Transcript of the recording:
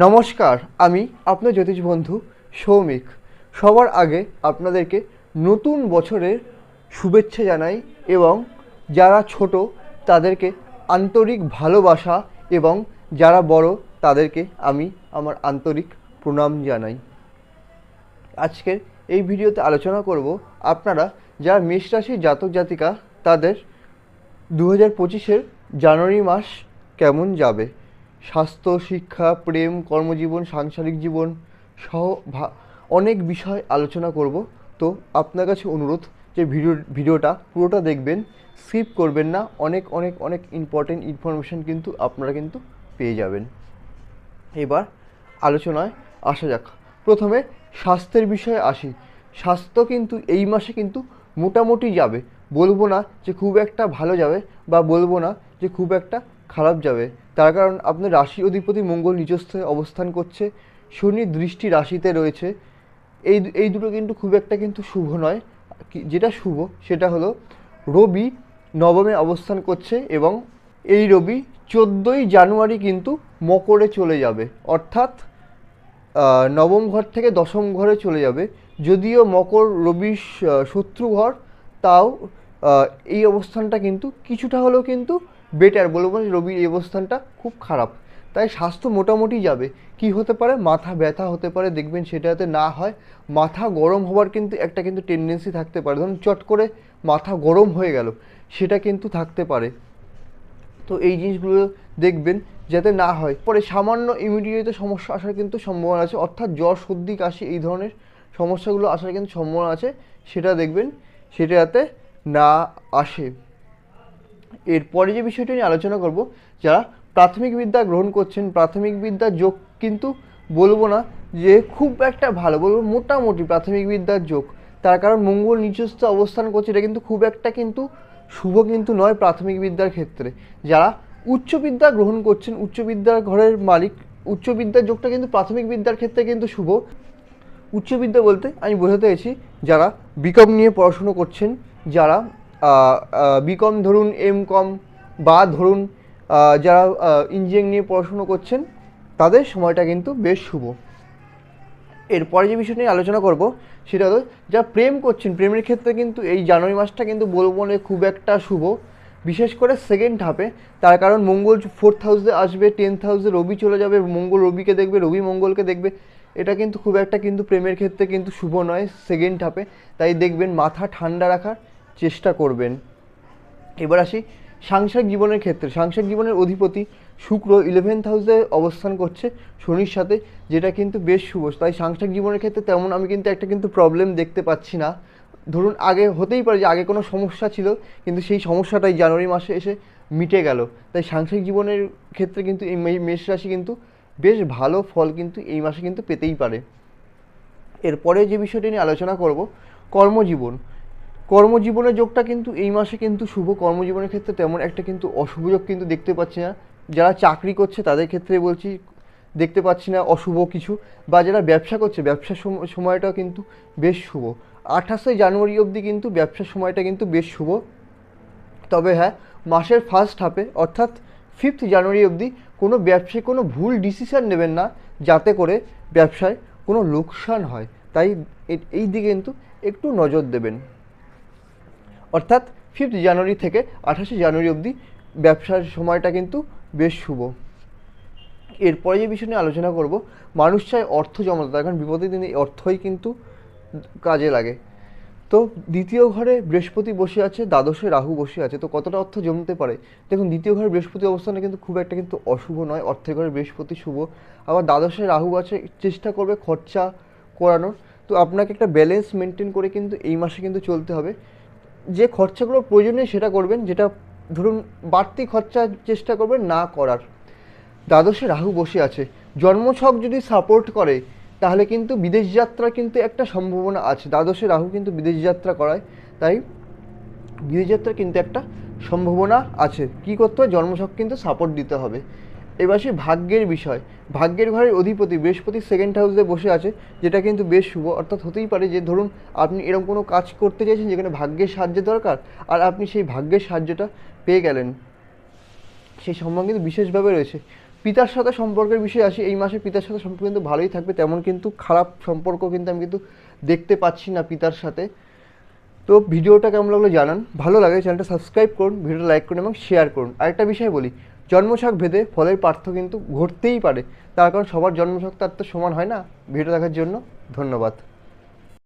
নমস্কার, আমি আপনার জ্যোতিষ বন্ধু সৌমিক। সবার আগে আপনাদেরকে নতুন বছরের শুভেচ্ছা জানাই এবং যারা ছোট তাদেরকে আন্তরিক ভালোবাসা এবং যারা বড় তাদেরকে আমি আমার আন্তরিক প্রণাম জানাই। আজকের এই ভিডিওতে আলোচনা করব আপনারা যারা মেষ রাশির জাতক জাতিকা তাদের 2025-এর জানুয়ারি মাস কেমন যাবে। স্বাস্থ্য, শিক্ষা, প্রেম, কর্মজীবন, সাংসারিক জীবন সহ অনেক বিষয় আলোচনা করব। তো আপনার কাছে অনুরোধ যে ভিডিওটা পুরোটা দেখবেন, স্কিপ করবেন না। অনেক অনেক অনেক ইম্পর্টেন্ট ইনফরমেশান কিন্তু আপনারা কিন্তু পেয়ে যাবেন। এবার আলোচনায় আসা যাক। প্রথমে স্বাস্থ্যের বিষয়ে আসি। স্বাস্থ্য কিন্তু এই মাসে কিন্তু মোটামুটি যাবে, বলবো না যে খুব একটা ভালো যাবে বা বলবো না যে খুব একটা খারাপ যাবে। তার কারণ আপনার রাশি অধিপতি মঙ্গল নিজস্থ অবস্থান করছে, শনি দৃষ্টি রাশিতে রয়েছে। এই দুটো কিন্তু খুব একটা কিন্তু শুভ নয়। যেটা শুভ সেটা হলো রবি নবমে অবস্থান করছে এবং এই রবি 14ই জানুয়ারি কিন্তু মকরে চলে যাবে, অর্থাৎ নবম ঘর থেকে দশম ঘরে চলে যাবে। যদিও মকর রবির শত্রু ঘর, তাও এই অবস্থানটা কিন্তু কিছুটা হলেও কিন্তু বেটার, বলবো না রবির এই অবস্থানটা খুব খারাপ। তাই স্বাস্থ্য মোটামুটি যাবে। কি হতে পারে? মাথা ব্যথা হতে পারে, দেখবেন সেটা যাতে না হয়। মাথা গরম হওয়ার কিন্তু একটা কিন্তু টেন্ডেন্সি থাকতে পারে, ধরুন চট করে মাথা গরম হয়ে গেল, সেটা কিন্তু থাকতে পারে। তো এই জিনিসগুলো দেখবেন যাতে না হয়। পরে সামান্য ইমিডিয়েট সমস্যা আসার কিন্তু সম্ভাবনা আছে, অর্থাৎ জ্বর, সর্দি, কাশি এই ধরনের সমস্যাগুলো আসার কিন্তু সম্ভাবনা আছে। সেটা দেখবেন সেটা যাতে না আসে। এরপরে যে বিষয়টি নিয়ে আলোচনা করব, যারা প্রাথমিক বিদ্যা গ্রহণ করছেন, প্রাথমিক বিদ্যার যোগ কিন্তু বলবো না যে খুব একটা ভালো, বলবো মোটামুটি প্রাথমিক বিদ্যার যোগ। তার কারণ মঙ্গল নিজস্ব অবস্থান করছে, এটা কিন্তু খুব একটা কিন্তু শুভ কিন্তু নয় প্রাথমিক বিদ্যার ক্ষেত্রে। যারা উচ্চ বিদ্যা গ্রহণ করছেন, উচ্চ বিদ্যার ঘরের মালিক, উচ্চ বিদ্যার যোগটা কিন্তু প্রাথমিক বিদ্যার ক্ষেত্রে কিন্তু শুভ। উচ্চ বিদ্যা বলতে আমি বোঝাতে চাইছি যারা বিকম নিয়ে পড়াশুনো করছেন, যারা বিকম ধরুন, এমকম বা ধরুন যারা ইঞ্জিনিয়ারিং নিয়ে পড়াশুনো করছেন, তাদের সময়টা কিন্তু বেশ শুভ। এরপরে যে বিষয় নিয়ে আলোচনা করব সেটা হলো যারা প্রেম করছেন, প্রেমের ক্ষেত্রে কিন্তু এই জানুয়ারি মাসটা কিন্তু বলবো না খুব একটা শুভ, বিশেষ করে সেকেন্ড হাফে। তার কারণ মঙ্গল 4th হাউসে আসবে, 10th হাউসে রবি চলে যাবে, মঙ্গল রবিকে দেখবে, রবি মঙ্গলকে দেখবে। এটা কিন্তু খুব একটা কিন্তু প্রেমের ক্ষেত্রে কিন্তু শুভ নয় সেকেন্ড হাফে। তাই দেখবেন মাথা ঠান্ডা রাখার চেষ্টা করবেন। এবার আসি সাংসারিক জীবনের ক্ষেত্রে। সাংসারিক জীবনের অধিপতি শুক্র 11th হাউসে অবস্থান করছে শনির সাথে, যেটা কিন্তু বেশ শুভ। তাই সাংসারিক জীবনের ক্ষেত্রে তেমন আমি কিন্তু একটা কিন্তু প্রবলেম দেখতে পাচ্ছি না। ধরুন আগে হতেই পারে যে আগে কোনো সমস্যা ছিল, কিন্তু সেই সমস্যাটাই জানুয়ারি মাসে এসে মিটে গেল। তাই সাংসারিক জীবনের ক্ষেত্রে কিন্তু এই মেষ রাশি কিন্তু বেশ ভালো ফল কিন্তু এই মাসে কিন্তু পেতেই পারে। এরপরে যে বিষয়টি নিয়ে আলোচনা করব, কর্মজীবন। কর্মজীবনের যোগটা কিন্তু এই মাসে কিন্তু শুভ। কর্মজীবনের ক্ষেত্রে তেমন একটা কিন্তু অশুভ যোগ কিন্তু দেখতে পাচ্ছি না। যারা চাকরি করছে তাদের ক্ষেত্রে বলছি দেখতে পাচ্ছি না অশুভ কিছু, বা যারা ব্যবসা করছে ব্যবসার সময়টাও কিন্তু বেশ শুভ। 28শে জানুয়ারি অবধি কিন্তু ব্যবসার সময়টা কিন্তু বেশ শুভ। তবে হ্যাঁ, মাসের ফার্স্ট হাফে অর্থাৎ 5th জানুয়ারি অবধি কোনো ব্যবসায় কোনো ভুল ডিসিশান নেবেন না, যাতে করে ব্যবসায় কোনো লোকসান হয়। তাই এই দিকে কিন্তু একটু নজর দেবেন। অর্থাৎ 5th জানুয়ারি থেকে 28শে জানুয়ারি অবধি ব্যবসার সময়টা কিন্তু বেশ শুভ। এরপরে যে বিষয় নিয়ে আলোচনা করব, মানুষ চায় অর্থ জমাতে, তার কারণ বিপদের দিনে অর্থই কিন্তু কাজে লাগে। তো দ্বিতীয় ঘরে বৃহস্পতি বসে আছে, দ্বাদশে রাহু বসে আছে, তো কতটা অর্থ জমতে পারে? দেখুন, দ্বিতীয় ঘরে বৃহস্পতি অবস্থানে কিন্তু খুব একটা কিন্তু অশুভ নয়, অর্থের ঘরে বৃহস্পতি শুভ। আবার দ্বাদশে রাহু আছে, চেষ্টা করবে খরচা করানোর। তো আপনাকে একটা ব্যালেন্স মেনটেন করে কিন্তু এই মাসে কিন্তু চলতে হবে। যে খরচাগুলো প্রয়োজনীয় সেটা করবেন, যেটা ধরুন বাড়তি খরচা চেষ্টা করবেন না করার। দ্বাদশে রাহু বসে আছে, জন্মছক যদি সাপোর্ট করে তাহলে কিন্তু বিদেশ যাত্রার কিন্তু একটা সম্ভাবনা আছে। দ্বাদশে রাহু কিন্তু বিদেশ যাত্রা করায়, তাই বিদেশ যাত্রার কিন্তু একটা সম্ভাবনা আছে। কি করতে হবে? জন্মছক কিন্তু সাপোর্ট দিতে হবে। এবার সে ভাগ্যের বিষয়। ভাগ্যের ঘরের অধিপতি বৃহস্পতি 2nd হাউসে বসে আছে, যেটা কিন্তু বেশ শুভ। অর্থাৎ হতেই পারে যে ধরুন আপনি এরকম কোনো কাজ করতে চাইছেন যেখানে ভাগ্যের সাহায্য দরকার, আর আপনি সেই ভাগ্যের সাহায্যটা পেয়ে গেলেন, সেই সম্মান কিন্তু বিশেষভাবে রয়েছে। পিতার সাথে সম্পর্কের বিষয়ে আসি। এই মাসে পিতার সাথে সম্পর্ক কিন্তু ভালোই থাকবে, তেমন কিন্তু খারাপ সম্পর্ক কিন্তু আমি কিন্তু দেখতে পাচ্ছি না পিতার সাথে। তো ভিডিওটা কেমন লাগলো জানান, ভালো লাগে চ্যানেলটা সাবস্ক্রাইব করুন, ভিডিওটা লাইক করুন এবং শেয়ার করুন। আরেকটা বিষয় বলি, জন্মছক ভেদে ফলের পার্থক্য কিন্তু ঘটতেই পারে, তার কারণ সবার জন্মছক তার তো সমান হয় না। ভিডিও দেখার জন্য ধন্যবাদ।